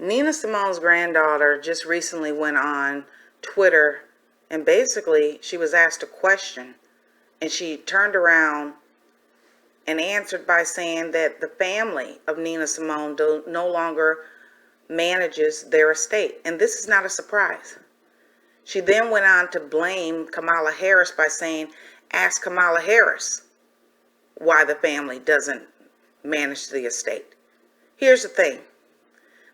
Nina Simone's granddaughter just recently went on Twitter and basically she was asked a question and she turned around and answered by saying that the family of Nina Simone no longer manages their estate. And this is not a surprise. She then went on to blame Kamala Harris by saying, ask Kamala Harris why the family doesn't manage the estate. Here's the thing.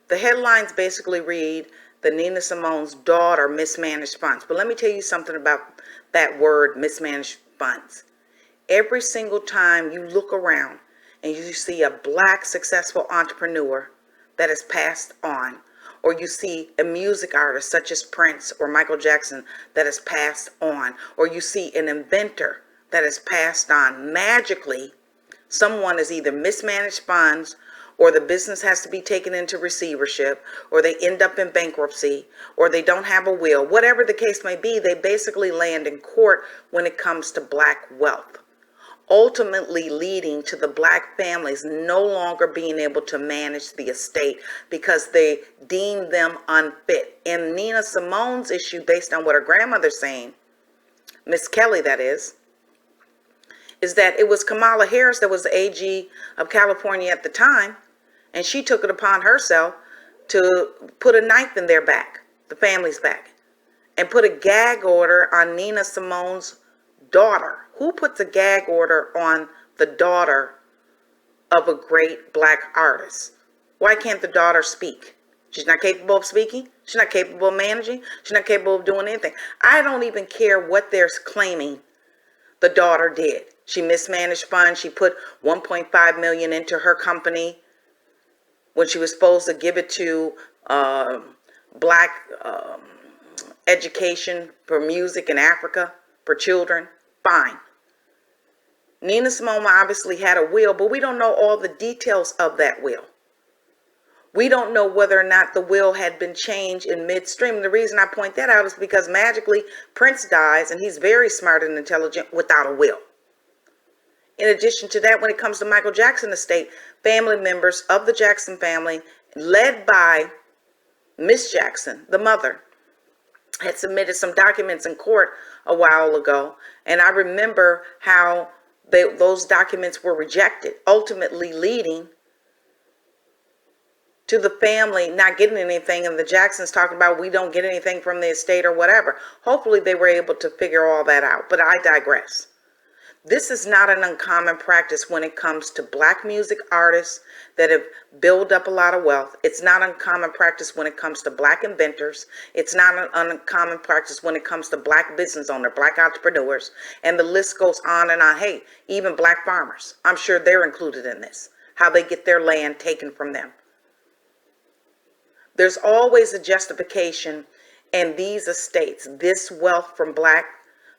The headlines basically read that Nina Simone's daughter mismanaged funds. But let me tell you something about that word, mismanaged funds. Every single time you look around and you see a black successful entrepreneur that is passed on, or you see a music artist such as Prince or Michael Jackson that is passed on, or you see an inventor that is passed on, magically someone is either mismanaged funds, or the business has to be taken into receivership, or they end up in bankruptcy, or they don't have a will. Whatever the case may be, they basically land in court when it comes to black wealth, ultimately leading to the black families no longer being able to manage the estate because they deem them unfit. And Nina Simone's issue, based on what her grandmother's saying, Miss Kelly that is that it was Kamala Harris that was the AG of California at the time, and she took it upon herself to put a knife in their back, the family's back, and put a gag order on Nina Simone's daughter. Who puts a gag order on the daughter of a great black artist? Why can't the daughter speak? She's not capable of speaking. She's not capable of managing. She's not capable of doing anything. I don't even care what they're claiming the daughter did. She mismanaged funds. She put 1.5 million into her company when she was supposed to give it to black education for music in Africa for children. Fine. Nina Simone obviously had a will, but we don't know all the details of that will. We don't know whether or not the will had been changed in midstream. The reason I point that out is because magically Prince dies, and he's very smart and intelligent without a will. In addition to that, when it comes to Michael Jackson estate, family members of the Jackson family, led by Miss Jackson, the mother, had submitted some documents in court a while ago. And I remember how those documents were rejected, ultimately leading to the family not getting anything, and the Jacksons talking about we don't get anything from the estate or whatever. Hopefully they were able to figure all that out, but I digress. This is not an uncommon practice when it comes to black music artists that have built up a lot of wealth. It's not uncommon practice when it comes to black inventors. It's not an uncommon practice when it comes to black business owners, black entrepreneurs, and the list goes on and on. Hey, even black farmers, I'm sure they're included in this, how they get their land taken from them. There's always a justification, and these estates, this wealth from black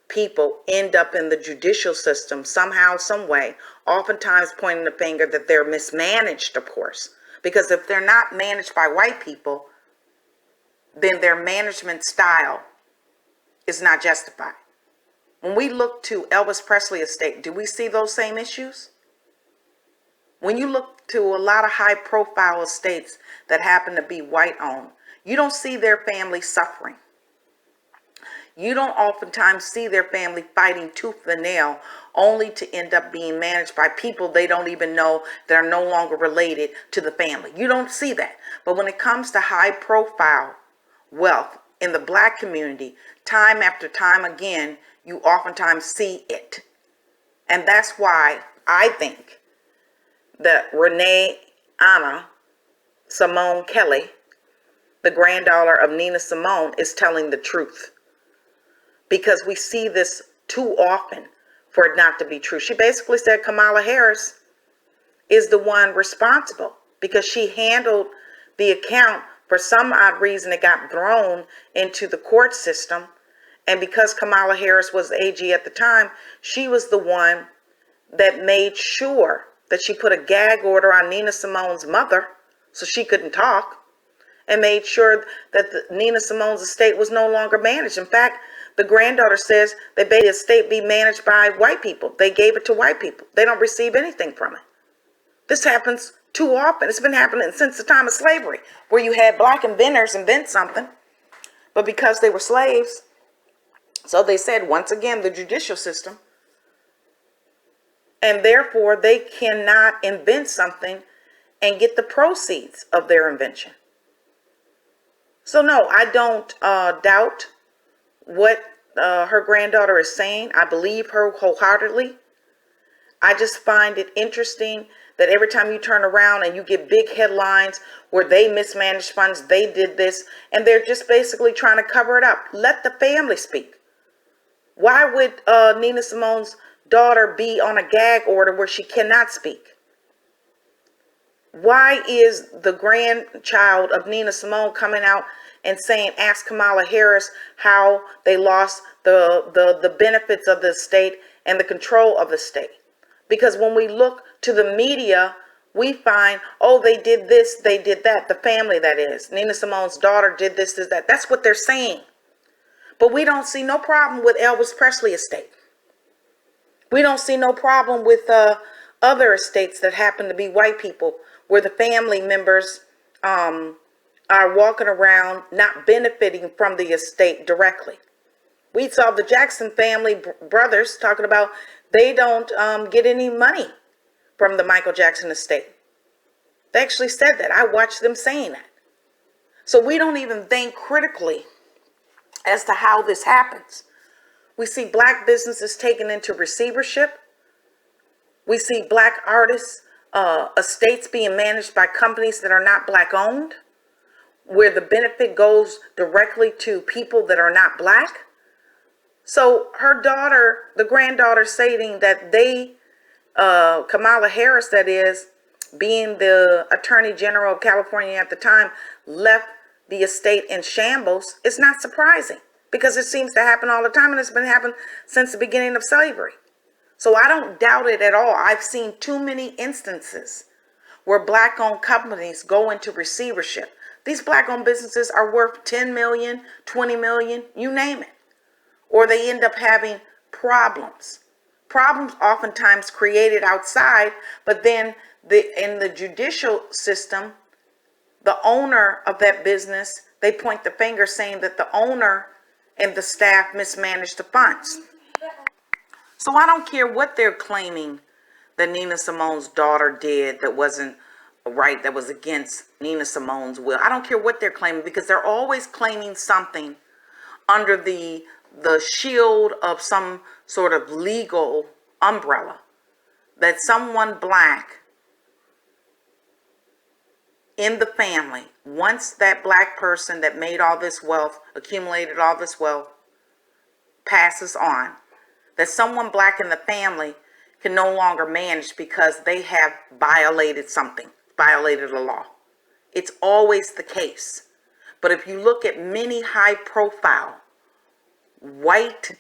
people end up in the judicial system somehow, some way, oftentimes pointing the finger that they're mismanaged, of course, because if they're not managed by white people, then their management style is not justified. When we look to Elvis Presley estate, do we see those same issues? When you look to a lot of high profile estates that happen to be white owned, you don't see their family suffering. You don't oftentimes see their family fighting tooth and nail only to end up being managed by people they don't even know that are no longer related to the family. You don't see that. But when it comes to high profile wealth in the black community, time after time again, you oftentimes see it. And that's why I think that RéAnna Simone Kelly, the granddaughter of Nina Simone, is telling the truth. Because we see this too often for it not to be true. She basically said Kamala Harris is the one responsible because she handled the account. For some odd reason, it got thrown into the court system. And because Kamala Harris was the AG at the time, she was the one that made sure that she put a gag order on Nina Simone's mother so she couldn't talk, and made sure that Nina Simone's estate was no longer managed. In fact, the granddaughter says that the estate be managed by white people. They gave it to white people. They don't receive anything from it. This happens Too often. It's been happening since the time of slavery, where you had black inventors invent something, but because they were slaves, so they said, once again, the judicial system, and therefore they cannot invent something and get the proceeds of their invention. So no, I don't doubt what her granddaughter is saying. I believe her wholeheartedly. I just find it interesting that every time you turn around and you get big headlines where they mismanaged funds, they did this, and they're just basically trying to cover it up. Let the family speak. Why would Nina Simone's daughter be on a gag order where she cannot speak? Why is the grandchild of Nina Simone coming out and saying, ask Kamala Harris how they lost the benefits of the state and the control of the state? Because when we look to the media, we find, oh, they did this, they did that. The family, that is. Nina Simone's daughter did this, that. That's what they're saying. But we don't see no problem with Elvis Presley estate. We don't see no problem with other estates that happen to be white people, where the family members are walking around not benefiting from the estate directly. We saw the Jackson family brothers talking about they don't get any money from the Michael Jackson estate. They actually said that. I watched them saying that. So we don't even think critically as to how this happens. We see black businesses taken into receivership. We see black artists, estates being managed by companies that are not black owned, where the benefit goes directly to people that are not black. So her daughter, the granddaughter, stating that they, Kamala Harris, that is, being the Attorney General of California at the time, left the estate in shambles, is not surprising, because it seems to happen all the time, and it's been happening since the beginning of slavery. So I don't doubt it at all. I've seen too many instances where black-owned companies go into receivership. These black-owned businesses are worth 10 million, 20 million, you name it. Or they end up having problems. Problems oftentimes created outside, but then in the judicial system, the owner of that business, they point the finger saying that the owner and the staff mismanaged the funds. So I don't care what they're claiming that Nina Simone's daughter did that wasn't right, that was against Nina Simone's will. I don't care what they're claiming, because they're always claiming something under the shield of some sort of legal umbrella, that someone black in the family, once that black person that made all this wealth, accumulated all this wealth, passes on, that someone black in the family can no longer manage because they have violated something, violated a law. It's always the case. But if you look at many high profile white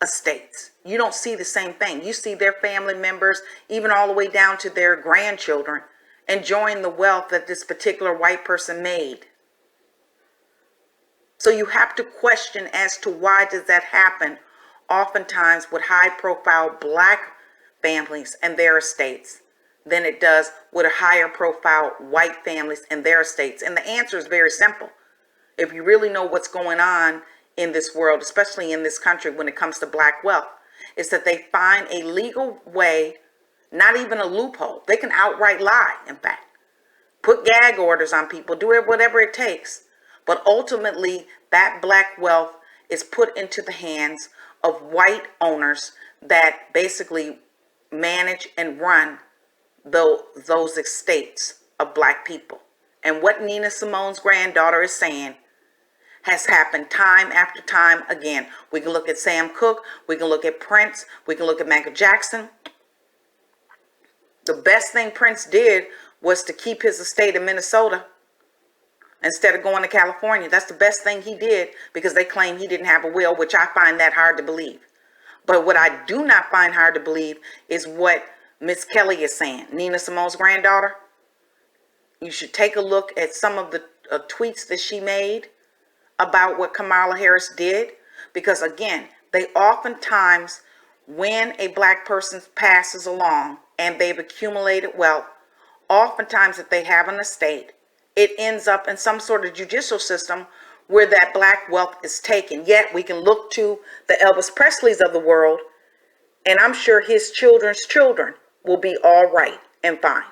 estates, you don't see the same thing. You see their family members, even all the way down to their grandchildren, enjoying the wealth that this particular white person made. So you have to question as to why does that happen oftentimes with high profile black families and their estates than it does with a higher profile white families and their estates. And the answer is very simple. If you really know what's going on in this world, especially in this country when it comes to black wealth, is that they find a legal way, not even a loophole. They can outright lie, in fact. Put gag orders on people, do whatever it takes. But ultimately, that black wealth is put into the hands of white owners that basically manage and run those estates of black people. And what Nina Simone's granddaughter is saying has happened time after time again. We can look at Sam Cooke, we can look at Prince, we can look at Michael Jackson. The best thing Prince did was to keep his estate in Minnesota instead of going to California. That's the best thing he did, because they claim he didn't have a will, which I find that hard to believe. But what I do not find hard to believe is what Miss Kelly is saying. Nina Simone's granddaughter, you should take a look at some of the tweets that she made about what Kamala Harris did, because again, they oftentimes, when a black person passes along and they've accumulated wealth, oftentimes if they have an estate, it ends up in some sort of judicial system where that black wealth is taken. Yet we can look to the Elvis Presleys of the world, and I'm sure his children's children will be all right and fine.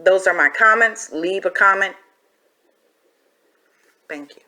Those are my comments. Leave a comment. Thank you.